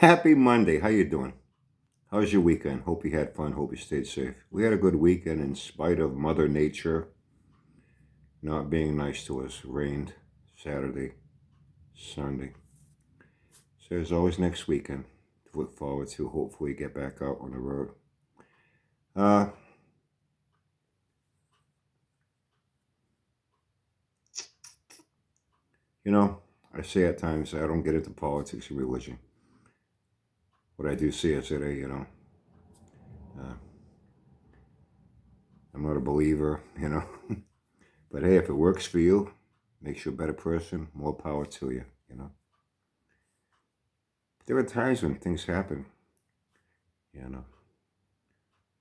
Happy Monday. How you doing? How's your weekend? Hope you had fun. Hope you stayed safe. We had a good weekend in spite of Mother Nature not being nice to us. Rained Saturday, Sunday. So there's always next weekend to look forward to. Hopefully get back out on the road. Uh, you know, I say at times I don't get into politics or religion. What I do see is that uh, I'm not a believer, but hey, if it works for you, makes you a better person, more power to you. There are times when things happen, you know,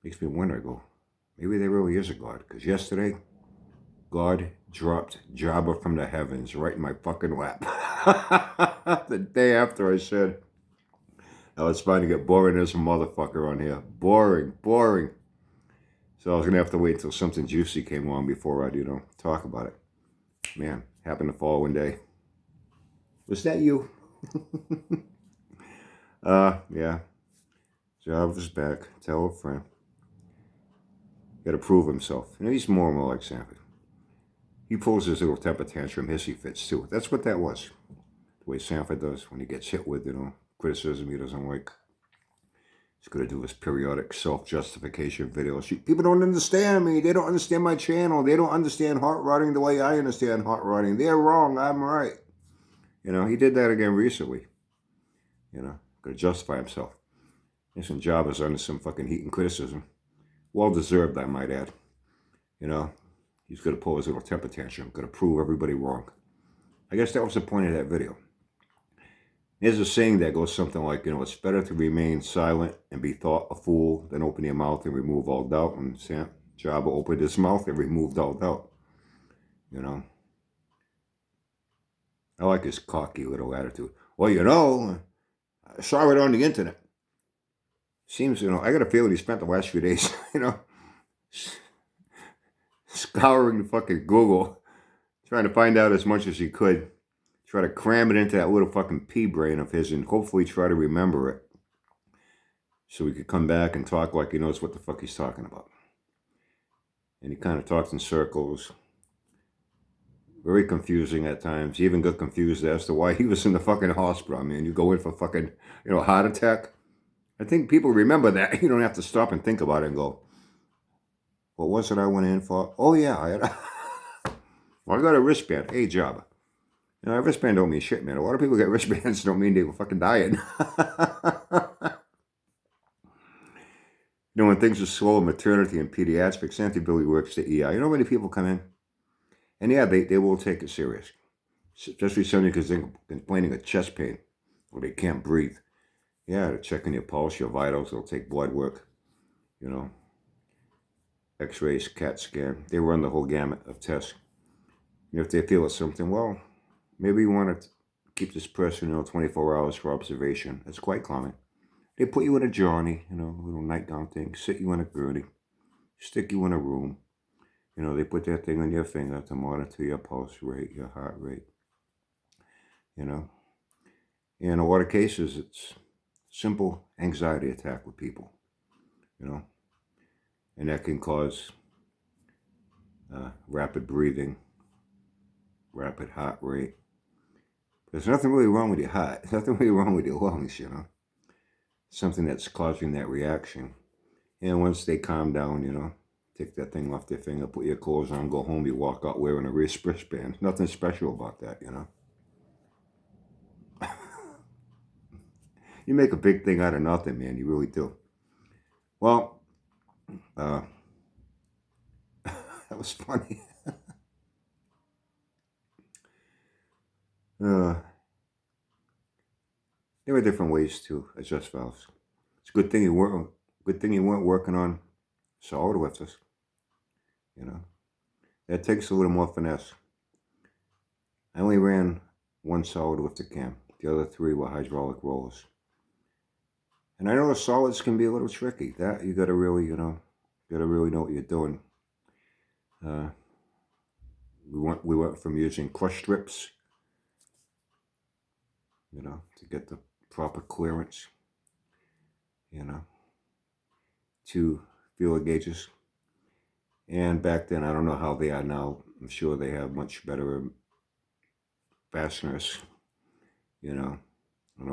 makes me wonder, I go, maybe there really is a God. Because yesterday, God dropped Jabba from the heavens right in my fucking lap. The day after I said, oh, it's fine to get boring as a motherfucker on here. Boring, boring. So I was going to have to wait until something juicy came on before I'd, talk about it. Man, happened the following day. Was that you? Yeah. Jabba's back. Tell a friend. Got to prove himself. He's more and more like Sanford. He pulls his little temper tantrum, hissy fits too. That's what that was. The way Sanford does when he gets hit with, criticism he doesn't like. He's going to do his periodic self-justification videos. People don't understand me. They don't understand my channel. They don't understand hot rodding the way I understand hot rodding. They're wrong. I'm right. He did that again recently. Going to justify himself. Some job is under some fucking heat and criticism. Well deserved, I might add. He's going to pull his little temper tantrum. Going to prove everybody wrong. I guess that was the point of that video. There's a saying that goes something like, it's better to remain silent and be thought a fool than open your mouth and remove all doubt. And Jabba opened his mouth and removed all doubt. I like his cocky little attitude. Well, I saw it on the internet. Seems, I got a feeling he spent the last few days, scouring the fucking Google, trying to find out as much as he could. Try to cram it into that little fucking pea brain of his and hopefully try to remember it so he could come back and talk like he knows what the fuck he's talking about. And he kind of talks in circles. Very confusing at times. He even got confused as to why he was in the fucking hospital. I mean, you go in for fucking, heart attack. I think people remember that. You don't have to stop and think about it and go, what was it I went in for? Oh, yeah, well, I got a wristband. Hey, Jabba. A wristband don't mean shit, man. A lot of people get wristbands don't mean they were fucking dying. When things are slow in maternity and pediatrics, Auntie Billy works the ER. You know how many people come in? And yeah, they will take it serious. Especially somebody because they're complaining of chest pain or they can't breathe. Yeah, they're checking your pulse, your vitals. They'll take blood work, x-rays, CAT scan. They run the whole gamut of tests. If they feel it's something, well, maybe you want to keep this person, 24 hours for observation. It's quite common. They put you in a journey, a little nightgown thing, sit you in a gurney, stick you in a room. They put that thing on your finger to monitor your pulse rate, your heart rate. In a lot of cases, it's simple anxiety attack with people, and that can cause rapid breathing, rapid heart rate. There's nothing really wrong with your heart. There's nothing really wrong with your lungs, Something that's causing that reaction. And once they calm down, take that thing off their finger, put your clothes on, go home, you walk out wearing a wristband. Nothing special about that, You make a big thing out of nothing, man. You really do. Well, that was funny. There are different ways to adjust valves. It's a good thing you weren't working on solid lifters. That takes a little more finesse. I only ran one solid lifter cam. The other three were hydraulic rollers. And I know the solids can be a little tricky. That you gotta really, know what you're doing. We went from using crush strips, to get the proper clearance, 2 feeler gauges. And back then, I don't know how they are now. I'm sure they have much better fasteners, I know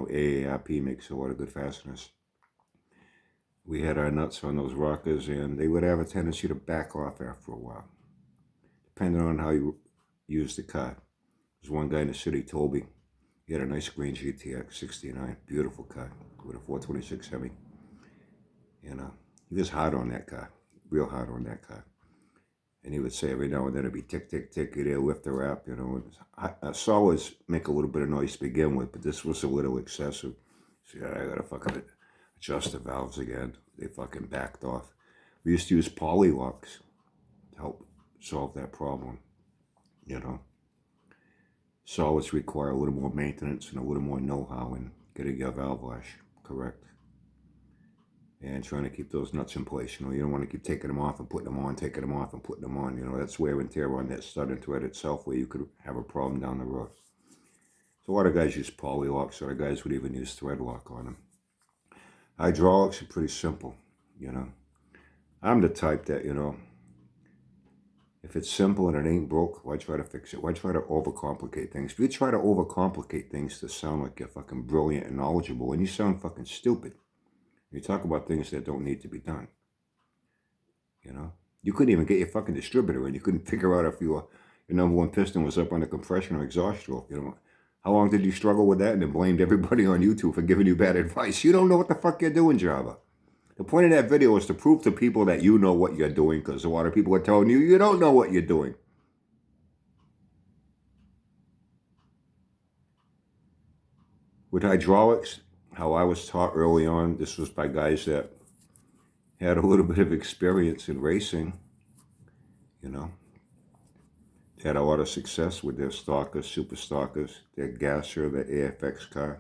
AARP makes a lot of good fasteners. We had our nuts on those rockers, and they would have a tendency to back off after a while, depending on how you use the car. There's one guy in the city told me he had a nice green GTX 69, beautiful car with a 426 Hemi. He was hard on that car, real hard on that car. And he would say every now and then it'd be tick, tick, tick, he'd lift the wrap, Saws make a little bit of noise to begin with, but this was a little excessive. So I gotta fucking adjust the valves again. They fucking backed off. We used to use poly locks to help solve that problem, Saws require a little more maintenance and a little more know-how in getting your valve lash correct. And trying to keep those nuts in place. You don't want to keep taking them off and putting them on, taking them off and putting them on. That's wear and tear on that stud and thread itself where you could have a problem down the road. So a lot of guys use poly locks. Other guys would even use thread lock on them. Hydraulics are pretty simple, I'm the type that, if it's simple and it ain't broke, why try to fix it? Why try to overcomplicate things? If you try to overcomplicate things to sound like you're fucking brilliant and knowledgeable, and you sound fucking stupid. You talk about things that don't need to be done. You couldn't even get your fucking distributor, and you couldn't figure out if your number one piston was up on the compression or exhaust stroke. How long did you struggle with that and then blamed everybody on YouTube for giving you bad advice? You don't know what the fuck you're doing, Java. The point of that video is to prove to people that you know what you're doing, because a lot of people are telling you you don't know what you're doing. With hydraulics, how I was taught early on, this was by guys that had a little bit of experience in racing, They had a lot of success with their stalkers, super stalkers, their gasser, their AFX car.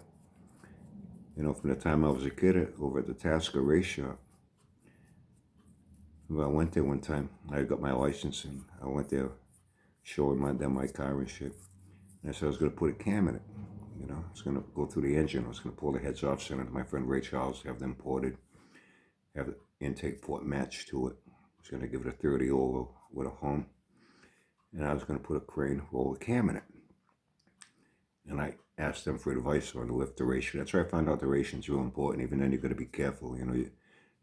From the time I was a kid over at the Tasker race shop. Well, I went there one time. I got my license, and I went there showing them my car and shit. And I said I was going to put a cam in it. I was going to go through the engine. I was going to pull the heads off, send it to my friend Ray Charles, have them ported, have the intake port matched to it. I was going to give it a 30 over with a home. And I was going to put a crane roller cam in it. And I asked them for advice on the lift duration. That's where I found out duration is real important. Even then, you got to be careful. You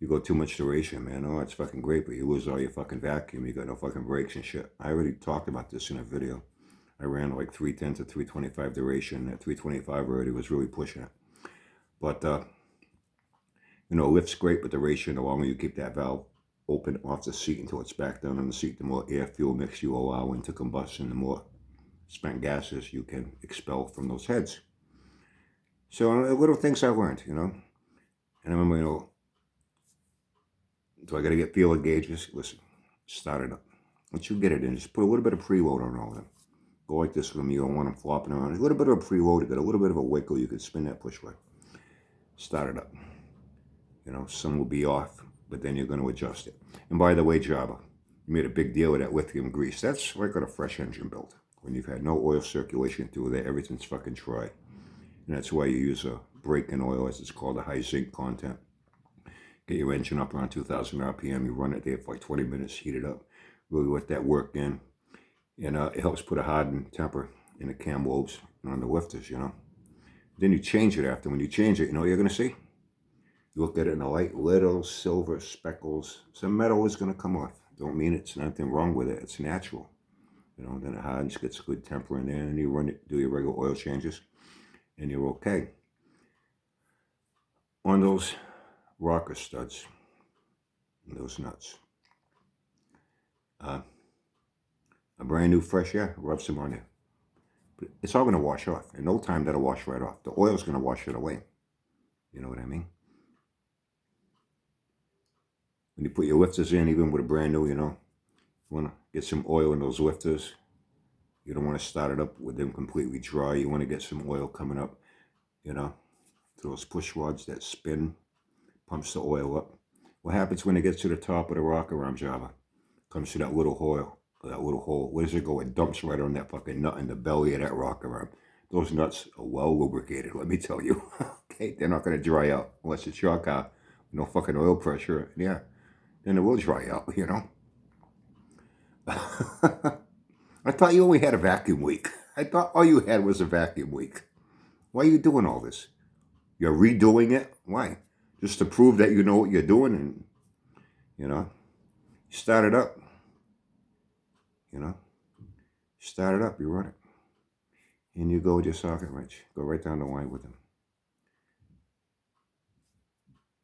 go too much duration, man. Oh, it's fucking great, but you lose all your fucking vacuum. You got no fucking brakes and shit. I already talked about this in a video. I ran like 310 to 325 duration. At 325 already was really pushing it. But, lift's great, but duration, the longer you keep that valve open off the seat until it's back down on the seat, the more air fuel mix you allow into combustion, the more spent gases you can expel from those heads. So little things I learned, And I remember, do I got to get feeler gauges? Listen, start it up. Once you get it in, just put a little bit of preload on all of them. Go like this with them. You don't want them flopping around. A little bit of a preload. You got a little bit of a wiggle. You can spin that push rod. Start it up. Some will be off, but then you're going to adjust it. And by the way, Java, you made a big deal of that lithium grease. That's like on a fresh engine build. When you've had no oil circulation through there, everything's fucking dry. And that's why you use a break-in oil, as it's called, a high zinc content. Get your engine up around 2,000 RPM. You run it there for like 20 minutes, heat it up. Really let that work in. And it helps put a hardened temper in the cam lobes and on the lifters, Then you change it after. When you change it, what you're going to see? You look at it in the light, little silver speckles. Some metal is going to come off. Don't mean it's nothing wrong with it. It's natural. Then it hardens, gets good temper in there, and you run it, do your regular oil changes, and you're okay. On those rocker studs, those nuts, a brand new fresh air, rub some on there. But it's all going to wash off. In no time, that'll wash right off. The oil's going to wash it away. You know what I mean? When you put your lifters in, even with a brand new, you want to get some oil in those lifters. You don't want to start it up with them completely dry. You want to get some oil coming up, those push rods that spin, pumps the oil up. What happens when it gets to the top of the rocker arm, Java? Comes to that little hole. Where does it go? It dumps right on that fucking nut in the belly of that rocker arm. Those nuts are well lubricated, let me tell you. Okay, they're not going to dry out unless it's your car. No fucking oil pressure. Yeah, then it will dry out, you know. I thought you only had a vacuum leak. I thought all you had was a vacuum leak. Why are you doing all this? You're redoing it? Why? Just to prove that you know what you're doing and, you know, start it up. You know, start it up, you run it. And you go with your socket wrench. Go right down the line with them.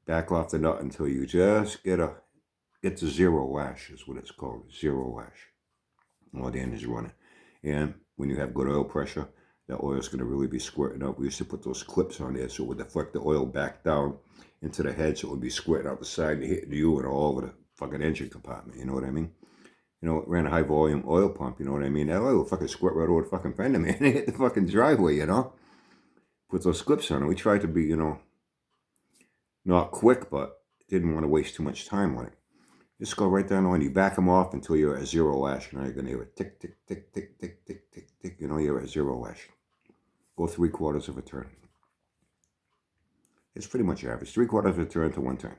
Back off the nut until you just get to zero lash is what it's called, zero lash. While the engine's running. And when you have good oil pressure, that oil is going to really be squirting out. We used to put those clips on there so it would deflect the oil back down into the head so it would be squirting out the side and hitting you and all over the fucking engine compartment. You know what I mean? You know, it ran a high volume oil pump, you know what I mean? That oil will fucking squirt right over the fucking fender, man. It hit the fucking driveway, you know? Put those clips on it. We tried to be, you know, not quick, but didn't want to waste too much time on it. Just go right down the line. You back them off until you're at zero lash. Now you're going to hear it tick, tick, tick, tick, tick, tick, tick, tick. You know, you're at zero lash. Go 3/4 of a turn. It's pretty much average. 3/4 of a turn to 1 turn.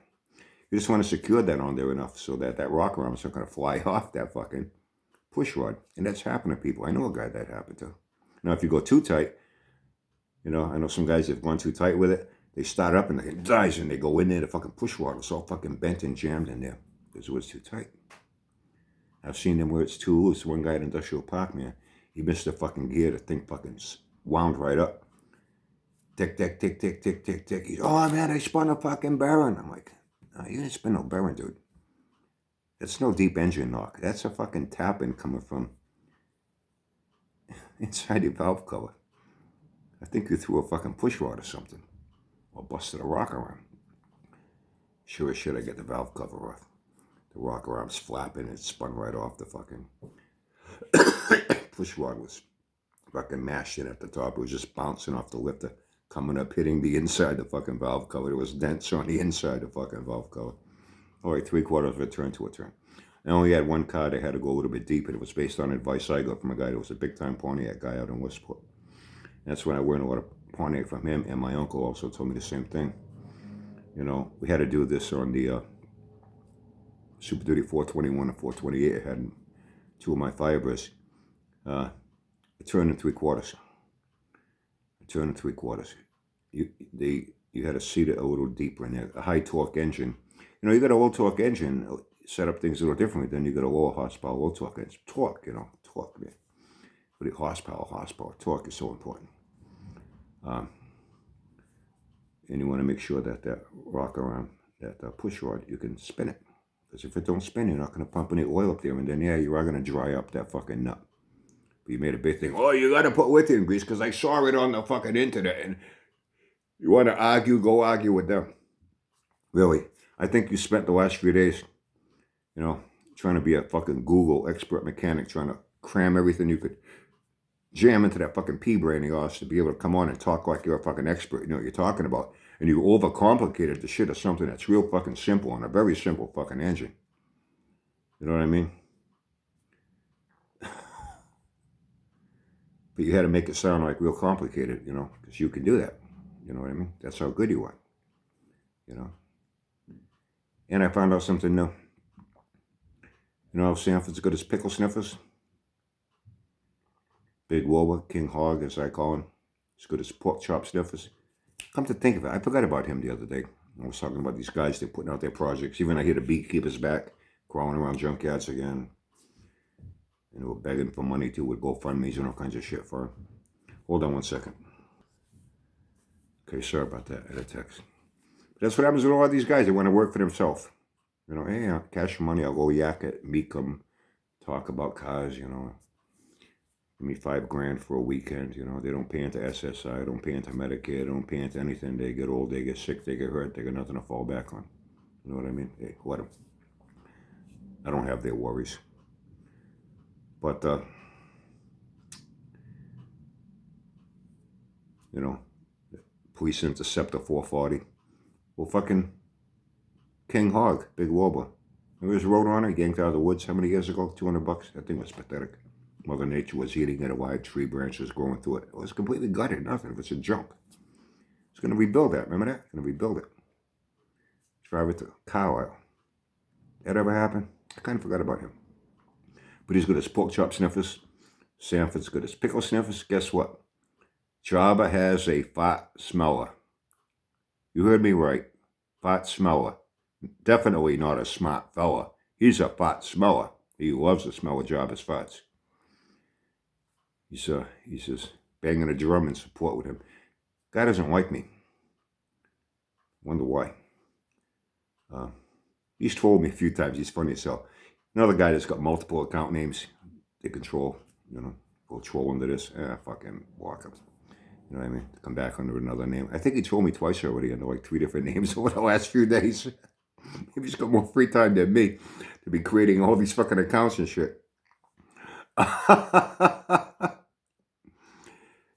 You just want to secure that on there enough so that that rocker arm is not going to fly off that fucking push rod. And that's happened to people. I know a guy that happened to. Now, if you go too tight, you know, I know some guys that have gone too tight with it. They start up and it dies and they go in there. The fucking push rod is all fucking bent and jammed in there because it was too tight. I've seen them where it's too loose. One guy at Industrial Park, man, he missed the fucking gear. The thing fucking wound right up. Tick, tick, tick, tick, tick, tick, tick. He's, oh, man, I spun a fucking bearing. I'm like, no, you didn't spin no bearing, dude. That's no deep engine knock. That's a fucking tapping coming from inside your valve cover. I think you threw a fucking push rod or something. Or busted a rocker arm. Sure as shit, I get the valve cover off. The rocker arm's flapping. It spun right off the fucking push rod was fucking mashed in at the top. It was just bouncing off the lifter, coming up, hitting the inside the fucking valve cover. There was dents on the inside the fucking valve cover. All right, 3/4 of a turn to a turn. I only had one car that had to go a little bit deep, and it was based on advice I got from a guy that was a big-time Pontiac guy out in Westport. That's when I learned a lot of Pontiac from him, and my uncle also told me the same thing. You know, we had to do this on the Super Duty 421 and 428. I had two of my Firebirds. A turn and 3/4. A turn and 3/4. You had to seat it a little deeper in there. A high torque engine. You know, you got a low torque engine, set up things a little differently. Then you got a lower horsepower, low torque engine. Torque, you know, torque, man. But the horsepower, torque is so important. And you want to make sure that that rocker arm, that push rod, you can spin it. Because if it don't spin, you're not going to pump any oil up there. And then, yeah, you are going to dry up that fucking nut. But you made a big thing. Oh, you got to put lithium grease because I saw it on the fucking internet. And you want to argue, go argue with them. Really, I think you spent the last few days, you know, trying to be a fucking Google expert mechanic, trying to cram everything you could jam into that fucking pea brain of yours to be able to come on and talk like you're a fucking expert. You know what you're talking about. And you overcomplicated the shit of something that's real fucking simple on a very simple fucking engine. You know what I mean? But you had to make it sound like real complicated, you know, because you can do that. You know what I mean? That's how good you are. You know? And I found out something new. You know how Sanford's good as pickle sniffers? Big Woba, King Hog, as I call him. As good as pork chop sniffers. Come to think of it, I forgot about him the other day. I was talking about these guys, they're putting out their projects. Even I hear the beekeepers back, crawling around junkyards again. And they were begging for money too, with GoFundMe's and all kinds of shit for him. Hold on 1 second. Okay, sorry about that, I had a text. But that's what happens with all these guys, they want to work for themselves. You know, hey, cash your money, I'll go yak it, meet them, talk about cars, you know. Give me $5,000 for a weekend, you know. They don't pay into SSI, don't pay into Medicare, they don't pay into anything. They get old, they get sick, they get hurt, they got nothing to fall back on. You know what I mean? Hey, let them. I don't have their worries. But, you know, police intercept a 440. Well, fucking King Hog, Big Woba. There was a road runner, he yanked out of the woods how many years ago? $200. That thing was pathetic. Mother Nature was eating it, a wide tree branches growing through it. It was completely gutted, nothing. It was a junk. It's going to rebuild that. Remember that? It's going to rebuild it. Drive it to Carlisle. That ever happened? I kind of forgot about him. But he's good as pork chop sniffers. Sanford's good as pickle sniffers. Guess what? Jabba has a fat smeller. You heard me right. Fat smeller. Definitely not a smart fella. He's a fat smeller. He loves the smell of Jabba's farts. He's just banging a drum in support with him. Guy doesn't like me. Wonder why. He's trolled me a few times. He's funny as hell. Another guy that's got multiple account names. They control, go troll into this. Fucking block him. You know what I mean? Come back under another name. I think he trolled me twice already under like 3 different names over the last few days. He's got more free time than me to be creating all these fucking accounts and shit.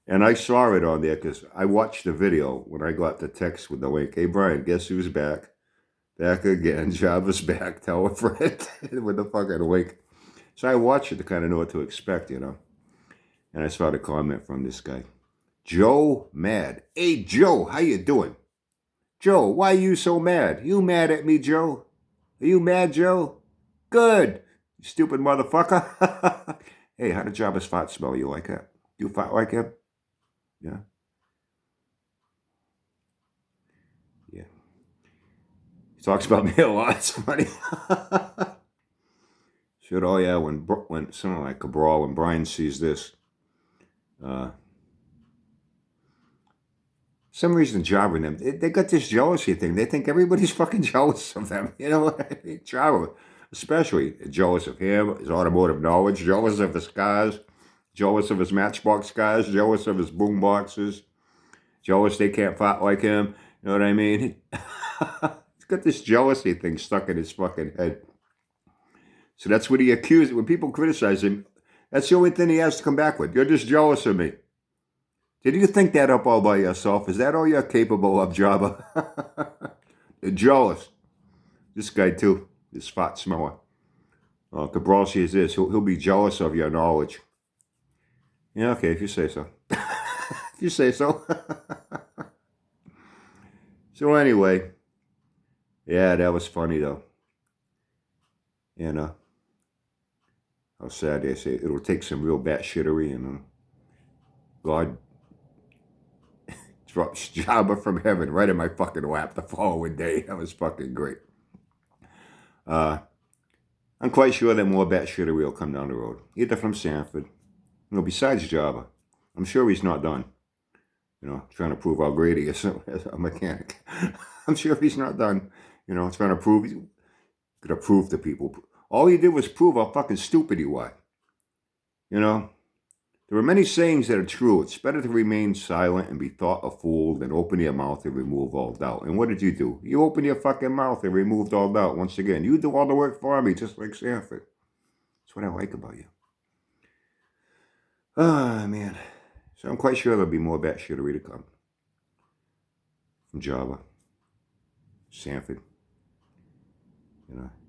And I saw it on there because I watched the video when I got the text with the link. Hey, Brian, guess who's back? Back again. Jabba's back. Tell a friend with the fucking link. So I watched it to kind of know what to expect, And I saw the comment from this guy. Joe Mad. Hey, Joe, how you doing? Joe, why are you so mad? You mad at me, Joe? Are you mad, Joe? Good. You stupid motherfucker. Hey, how did Jabba's fart smell? You like that? You fart like him? Yeah. Yeah. He talks about me a lot. It's funny. Shit, oh yeah, when someone like Cabral, when Brian sees this, some reason Jabba and them, they got this jealousy thing. They think everybody's fucking jealous of them. You know what I mean? Jabba, especially jealous of him, his automotive knowledge, jealous of his cars, jealous of his Matchbox cars, jealous of his boom boxes, jealous they can't fight like him. You know what I mean? He's got this jealousy thing stuck in his fucking head. So that's what he accused. When people criticize him, that's the only thing he has to come back with. You're just jealous of me. Did you think that up all by yourself? Is that all you're capable of, Jabba? You're jealous. This guy too, this fat smeller. Cabral says this, he'll be jealous of your knowledge. Yeah, okay, if you say so. If you say so. So anyway, yeah, that was funny though. And how sad they say it'll take some real batshittery and God drops Jabba from heaven right in my fucking lap the following day. That was fucking great. I'm quite sure that more batshittery will come down the road, either from Sanford, besides Jabba. I'm sure he's not done, trying to prove how great he is as a mechanic. I'm sure he's not done, trying to prove, he's gonna prove to people. All he did was prove how fucking stupid he was. There are many sayings that are true. It's better to remain silent and be thought a fool than open your mouth and remove all doubt. And what did you do? You opened your fucking mouth and removed all doubt once again. You do all the work for me, just like Sanford. That's what I like about you. Ah, man. So I'm quite sure there'll be more batshittery to come. From Jabba. Sanford.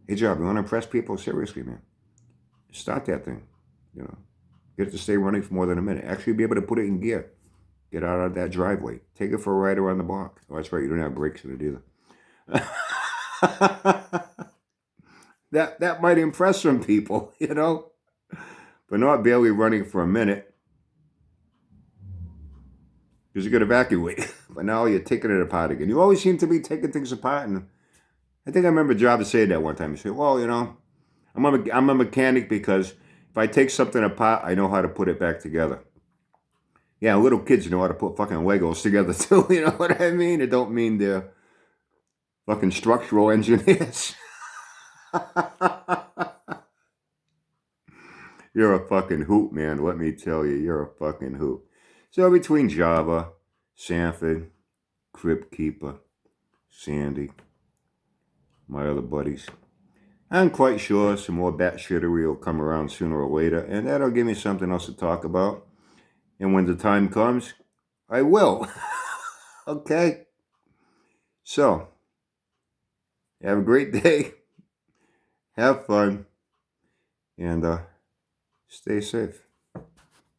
Hey, Jabba, you want to impress people? Seriously, man. Start that thing, Get it to stay running for more than a minute. Actually be able to put it in gear. Get out of that driveway. Take it for a ride around the block. Oh, that's right. You don't have brakes in it either. That might impress some people, But not barely running for a minute. Because you got to evacuate. But now you're taking it apart again. You always seem to be taking things apart. And I think I remember Jabba saying that one time. He said, well, I'm a mechanic because if I take something apart, I know how to put it back together. Yeah, little kids know how to put fucking Legos together too, you know what I mean? It don't mean they're fucking structural engineers. You're a fucking hoot, man, let me tell you. You're a fucking hoot. So between Jabba, Sanford, Crypt Keeper, Sandy, my other buddies, I'm quite sure some more batshittery will come around sooner or later, and that'll give me something else to talk about. And when the time comes, I will. Okay? So, have a great day. Have fun. And stay safe.